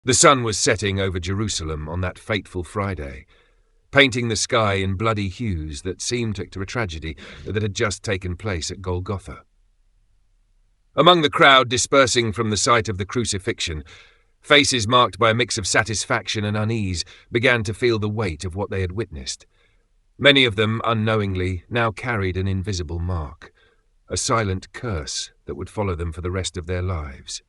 The sun was setting over Jerusalem on that fateful Friday, painting the sky in bloody hues that seemed to a tragedy that had just taken place at Golgotha. Among the crowd dispersing from the site of the crucifixion, faces marked by a mix of satisfaction and unease began to feel the weight of what they had witnessed. Many of them, unknowingly, now carried an invisible mark, a silent curse that would follow them for the rest of their lives.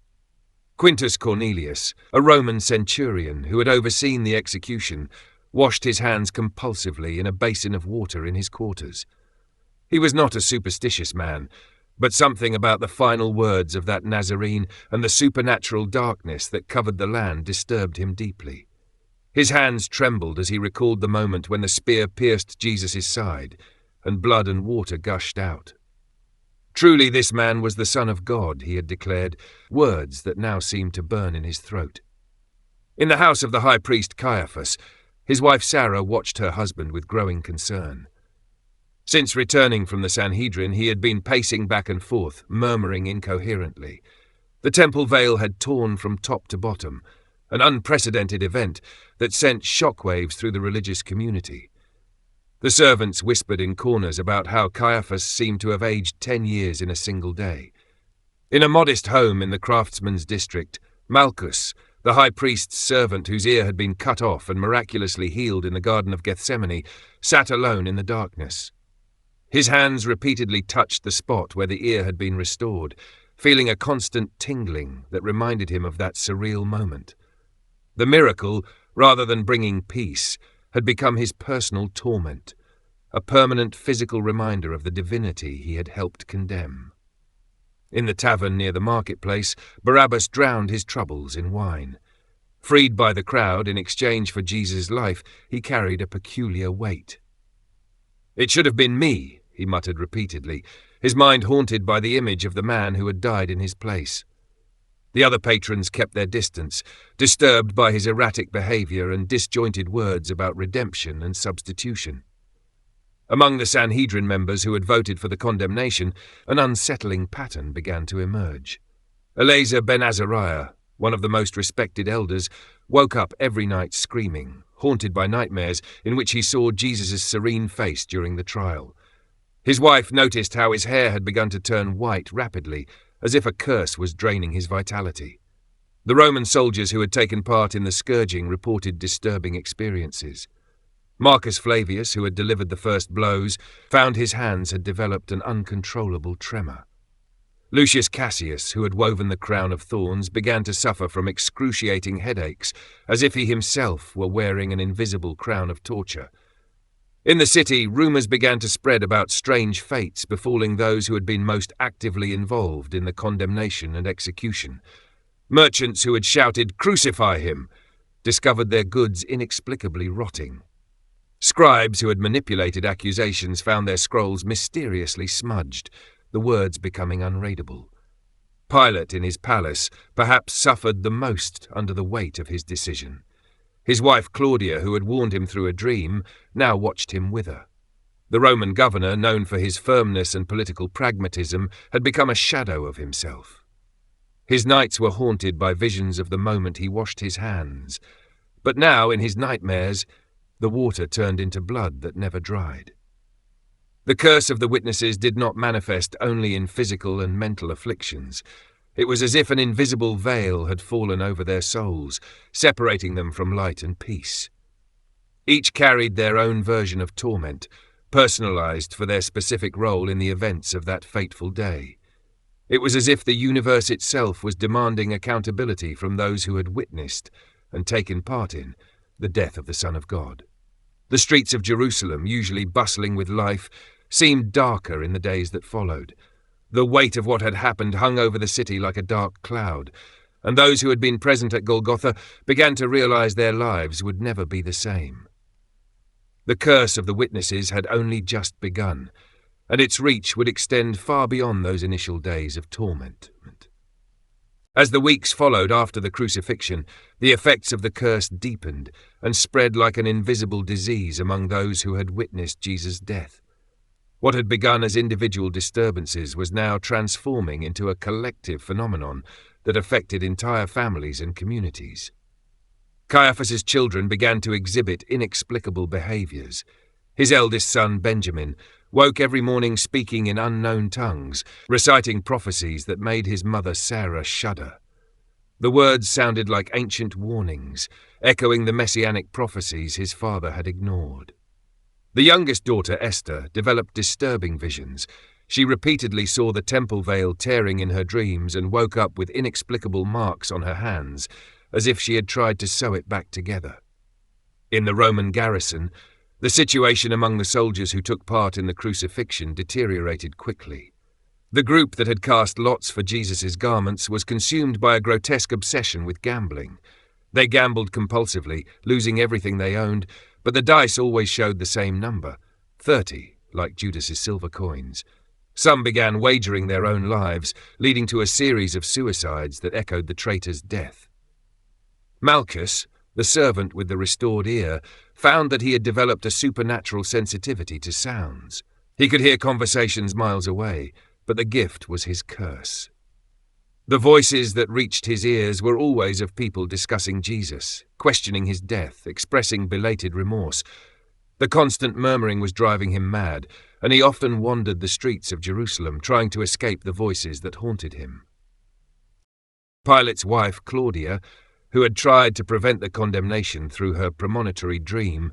Quintus Cornelius, a Roman centurion who had overseen the execution, washed his hands compulsively in a basin of water in his quarters. He was not a superstitious man, but something about the final words of that Nazarene and the supernatural darkness that covered the land disturbed him deeply. His hands trembled as he recalled the moment when the spear pierced Jesus' side, and blood and water gushed out. Truly this man was the Son of God, he had declared, words that now seemed to burn in his throat. In the house of the high priest Caiaphas, his wife Sarah watched her husband with growing concern. Since returning from the Sanhedrin, he had been pacing back and forth, murmuring incoherently. The temple veil had torn from top to bottom, an unprecedented event that sent shockwaves through the religious community. The servants whispered in corners about how Caiaphas seemed to have aged 10 years in a single day. In a modest home in the craftsman's district, Malchus, the high priest's servant whose ear had been cut off and miraculously healed in the Garden of Gethsemane, sat alone in the darkness. His hands repeatedly touched the spot where the ear had been restored, feeling a constant tingling that reminded him of that surreal moment. The miracle, rather than bringing peace, had become his personal torment, a permanent physical reminder of the divinity he had helped condemn. In the tavern near the marketplace, Barabbas drowned his troubles in wine. Freed by the crowd in exchange for Jesus' life, he carried a peculiar weight. "It should have been me," he muttered repeatedly, his mind haunted by the image of the man who had died in his place. The other patrons kept their distance, disturbed by his erratic behavior and disjointed words about redemption and substitution. Among the Sanhedrin members who had voted for the condemnation, an unsettling pattern began to emerge. Eleazar ben Azariah, one of the most respected elders, woke up every night screaming, haunted by nightmares in which he saw Jesus' serene face during the trial. His wife noticed how his hair had begun to turn white rapidly, as if a curse was draining his vitality. The Roman soldiers who had taken part in the scourging reported disturbing experiences. Marcus Flavius, who had delivered the first blows, found his hands had developed an uncontrollable tremor. Lucius Cassius, who had woven the crown of thorns, began to suffer from excruciating headaches, as if he himself were wearing an invisible crown of torture. In the city, rumours began to spread about strange fates befalling those who had been most actively involved in the condemnation and execution. Merchants who had shouted, "Crucify him!" discovered their goods inexplicably rotting. Scribes who had manipulated accusations found their scrolls mysteriously smudged, the words becoming unreadable. Pilate in his palace perhaps suffered the most under the weight of his decision. His wife Claudia, who had warned him through a dream, now watched him wither. The Roman governor, known for his firmness and political pragmatism, had become a shadow of himself. His nights were haunted by visions of the moment he washed his hands, but now, in his nightmares, the water turned into blood that never dried. The curse of the witnesses did not manifest only in physical and mental afflictions. It was as if an invisible veil had fallen over their souls, separating them from light and peace. Each carried their own version of torment, personalized for their specific role in the events of that fateful day. It was as if the universe itself was demanding accountability from those who had witnessed and taken part in the death of the Son of God. The streets of Jerusalem, usually bustling with life, seemed darker in the days that followed. The weight of what had happened hung over the city like a dark cloud, and those who had been present at Golgotha began to realize their lives would never be the same. The curse of the witnesses had only just begun, and its reach would extend far beyond those initial days of torment. As the weeks followed after the crucifixion, the effects of the curse deepened and spread like an invisible disease among those who had witnessed Jesus' death. What had begun as individual disturbances was now transforming into a collective phenomenon that affected entire families and communities. Caiaphas's children began to exhibit inexplicable behaviors. His eldest son, Benjamin, woke every morning speaking in unknown tongues, reciting prophecies that made his mother Sarah shudder. The words sounded like ancient warnings, echoing the messianic prophecies his father had ignored. The youngest daughter, Esther, developed disturbing visions. She repeatedly saw the temple veil tearing in her dreams and woke up with inexplicable marks on her hands, as if she had tried to sew it back together. In the Roman garrison, the situation among the soldiers who took part in the crucifixion deteriorated quickly. The group that had cast lots for Jesus' garments was consumed by a grotesque obsession with gambling. They gambled compulsively, losing everything they owned, but the dice always showed the same number, 30, like Judas's silver coins. Some began wagering their own lives, leading to a series of suicides that echoed the traitor's death. Malchus, the servant with the restored ear, found that he had developed a supernatural sensitivity to sounds. He could hear conversations miles away, but the gift was his curse. The voices that reached his ears were always of people discussing Jesus, questioning his death, expressing belated remorse. The constant murmuring was driving him mad, and he often wandered the streets of Jerusalem, trying to escape the voices that haunted him. Pilate's wife, Claudia, who had tried to prevent the condemnation through her premonitory dream,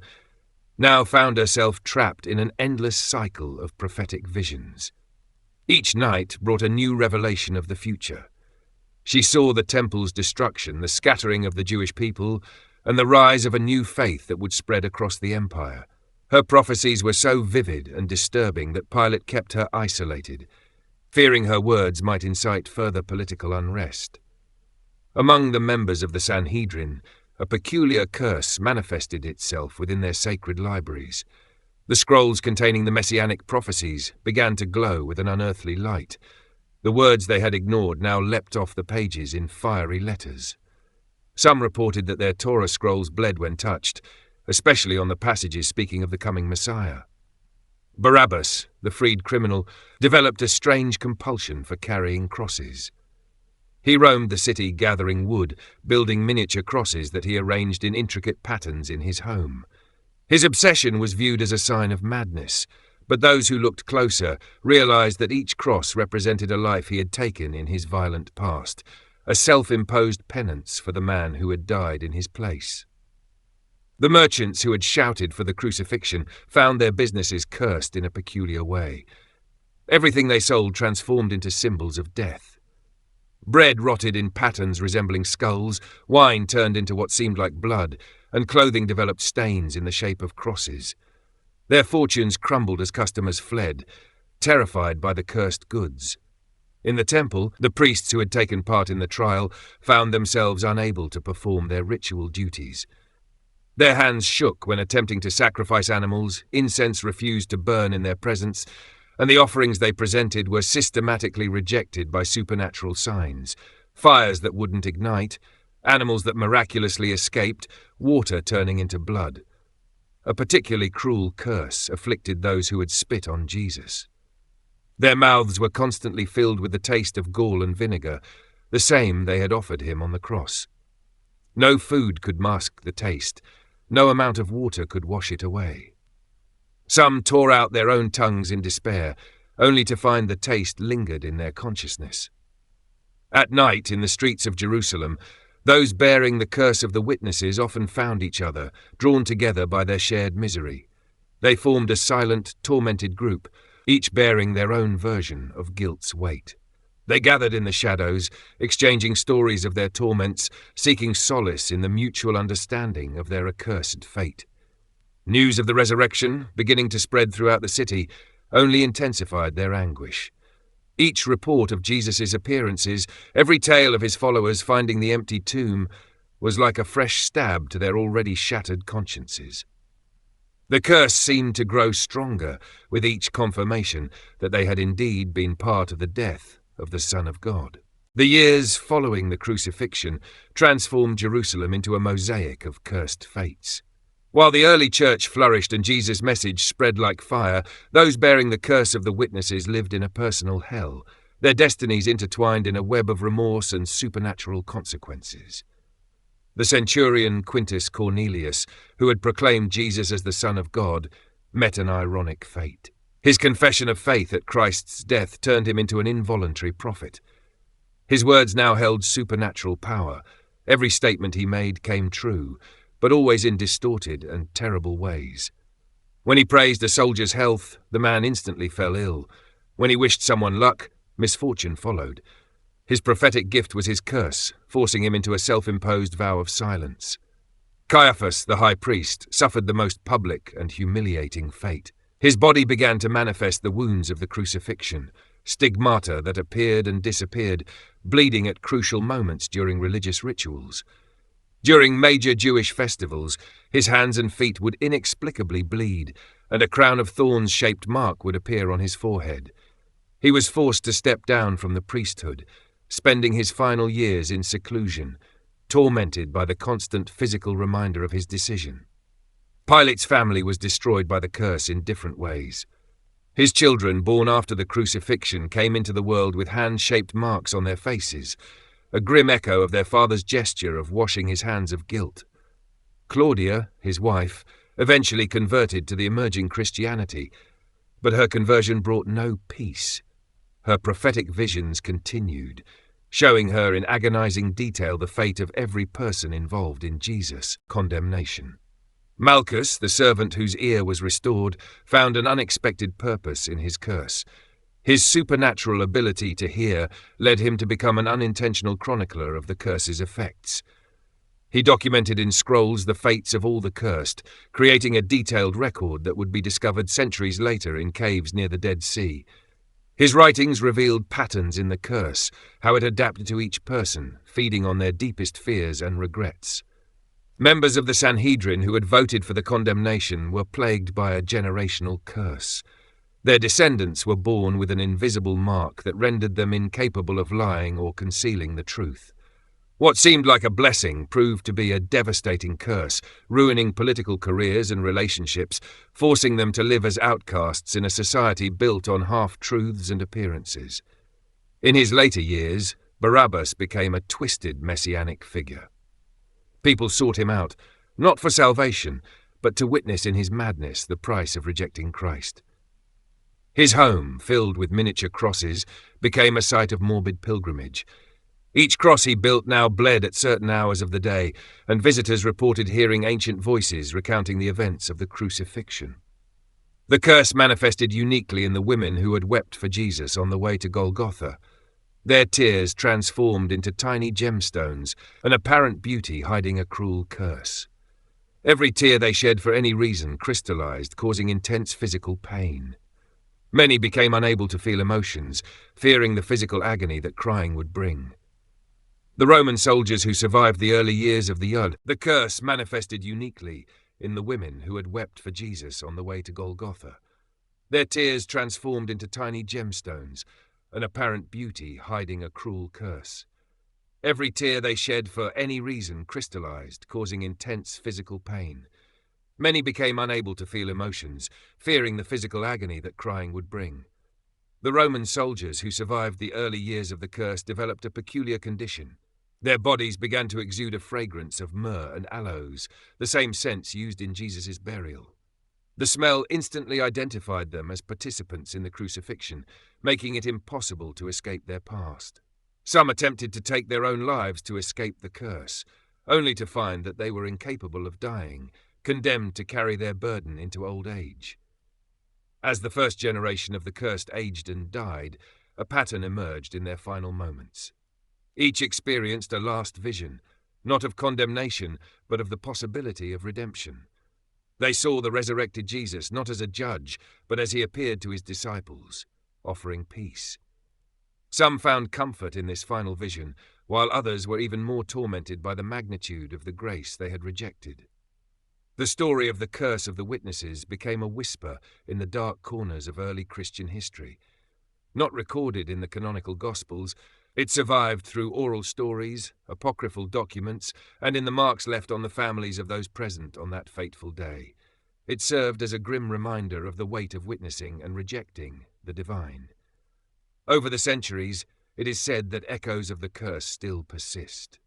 now found herself trapped in an endless cycle of prophetic visions. Each night brought a new revelation of the future. She saw the temple's destruction, the scattering of the Jewish people, and the rise of a new faith that would spread across the empire. Her prophecies were so vivid and disturbing that Pilate kept her isolated, fearing her words might incite further political unrest. Among the members of the Sanhedrin, a peculiar curse manifested itself within their sacred libraries. The scrolls containing the messianic prophecies began to glow with an unearthly light. The words they had ignored now leapt off the pages in fiery letters. Some reported that their Torah scrolls bled when touched, especially on the passages speaking of the coming Messiah. Barabbas, the freed criminal, developed a strange compulsion for carrying crosses. He roamed the city gathering wood, building miniature crosses that he arranged in intricate patterns in his home. His obsession was viewed as a sign of madness, but those who looked closer realized that each cross represented a life he had taken in his violent past, a self-imposed penance for the man who had died in his place. The merchants who had shouted for the crucifixion found their businesses cursed in a peculiar way. Everything they sold transformed into symbols of death. Bread rotted in patterns resembling skulls, wine turned into what seemed like blood, and clothing developed stains in the shape of crosses. Their fortunes crumbled as customers fled, terrified by the cursed goods. In the temple, the priests who had taken part in the trial found themselves unable to perform their ritual duties. Their hands shook when attempting to sacrifice animals, incense refused to burn in their presence, and the offerings they presented were systematically rejected by supernatural signs: fires that wouldn't ignite, animals that miraculously escaped, water turning into blood. A particularly cruel curse afflicted those who had spit on Jesus. Their mouths were constantly filled with the taste of gall and vinegar, the same they had offered him on the cross. No food could mask the taste, no amount of water could wash it away. Some tore out their own tongues in despair, only to find the taste lingered in their consciousness. At night, in the streets of Jerusalem, those bearing the curse of the witnesses often found each other, drawn together by their shared misery. They formed a silent, tormented group, each bearing their own version of guilt's weight. They gathered in the shadows, exchanging stories of their torments, seeking solace in the mutual understanding of their accursed fate. News of the resurrection, beginning to spread throughout the city, only intensified their anguish. Each report of Jesus' appearances, every tale of his followers finding the empty tomb, was like a fresh stab to their already shattered consciences. The curse seemed to grow stronger with each confirmation that they had indeed been part of the death of the Son of God. The years following the crucifixion transformed Jerusalem into a mosaic of cursed fates. While the early church flourished and Jesus' message spread like fire, those bearing the curse of the witnesses lived in a personal hell, their destinies intertwined in a web of remorse and supernatural consequences. The centurion Quintus Cornelius, who had proclaimed Jesus as the Son of God, met an ironic fate. His confession of faith at Christ's death turned him into an involuntary prophet. His words now held supernatural power. Every statement he made came true, but always in distorted and terrible ways. When he praised a soldier's health, the man instantly fell ill. When he wished someone luck, misfortune followed. His prophetic gift was his curse, forcing him into a self-imposed vow of silence. Caiaphas, the high priest, suffered the most public and humiliating fate. His body began to manifest the wounds of the crucifixion, stigmata that appeared and disappeared, bleeding at crucial moments during religious rituals. During major Jewish festivals, his hands and feet would inexplicably bleed, and a crown of thorns-shaped mark would appear on his forehead. He was forced to step down from the priesthood, spending his final years in seclusion, tormented by the constant physical reminder of his decision. Pilate's family was destroyed by the curse in different ways. His children, born after the crucifixion, came into the world with hand-shaped marks on their faces, a grim echo of their father's gesture of washing his hands of guilt. Claudia, his wife, eventually converted to the emerging Christianity, but her conversion brought no peace. Her prophetic visions continued, showing her in agonizing detail the fate of every person involved in Jesus' condemnation. Malchus, the servant whose ear was restored, found an unexpected purpose in his curse. His supernatural ability to hear led him to become an unintentional chronicler of the curse's effects. He documented in scrolls the fates of all the cursed, creating a detailed record that would be discovered centuries later in caves near the Dead Sea. His writings revealed patterns in the curse, how it adapted to each person, feeding on their deepest fears and regrets. Members of the Sanhedrin who had voted for the condemnation were plagued by a generational curse. Their descendants were born with an invisible mark that rendered them incapable of lying or concealing the truth. What seemed like a blessing proved to be a devastating curse, ruining political careers and relationships, forcing them to live as outcasts in a society built on half-truths and appearances. In his later years, Barabbas became a twisted messianic figure. People sought him out, not for salvation, but to witness in his madness the price of rejecting Christ. His home, filled with miniature crosses, became a site of morbid pilgrimage. Each cross he built now bled at certain hours of the day, and visitors reported hearing ancient voices recounting the events of the crucifixion. The curse manifested uniquely in the women who had wept for Jesus on the way to Golgotha. Their tears transformed into tiny gemstones, an apparent beauty hiding a cruel curse. Every tear they shed for any reason crystallized, causing intense physical pain. Many became unable to feel emotions, fearing the physical agony that crying would bring. The Roman soldiers who survived the early years of the curse manifested uniquely in the women who had wept for Jesus on the way to Golgotha. Their tears transformed into tiny gemstones, an apparent beauty hiding a cruel curse. Every tear they shed for any reason crystallized, causing intense physical pain. Many became unable to feel emotions, fearing the physical agony that crying would bring. The Roman soldiers who survived the early years of the curse developed a peculiar condition. Their bodies began to exude a fragrance of myrrh and aloes, the same scents used in Jesus' burial. The smell instantly identified them as participants in the crucifixion, making it impossible to escape their past. Some attempted to take their own lives to escape the curse, only to find that they were incapable of dying, condemned to carry their burden into old age. As the first generation of the cursed aged and died, a pattern emerged in their final moments. Each experienced a last vision, not of condemnation, but of the possibility of redemption. They saw the resurrected Jesus not as a judge, but as he appeared to his disciples, offering peace. Some found comfort in this final vision, while others were even more tormented by the magnitude of the grace they had rejected. The story of the curse of the witnesses became a whisper in the dark corners of early Christian history. Not recorded in the canonical Gospels, it survived through oral stories, apocryphal documents, and in the marks left on the families of those present on that fateful day. It served as a grim reminder of the weight of witnessing and rejecting the divine. Over the centuries, it is said that echoes of the curse still persist.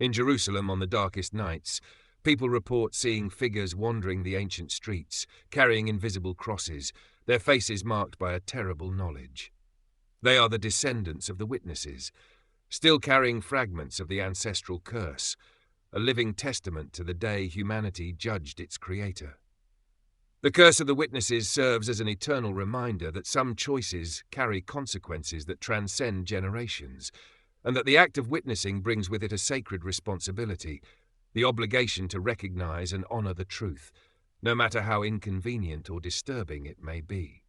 In Jerusalem on the darkest nights, people report seeing figures wandering the ancient streets, carrying invisible crosses, their faces marked by a terrible knowledge. They are the descendants of the witnesses, still carrying fragments of the ancestral curse, a living testament to the day humanity judged its creator. The curse of the witnesses serves as an eternal reminder that some choices carry consequences that transcend generations, and that the act of witnessing brings with it a sacred responsibility, the obligation to recognize and honor the truth, no matter how inconvenient or disturbing it may be.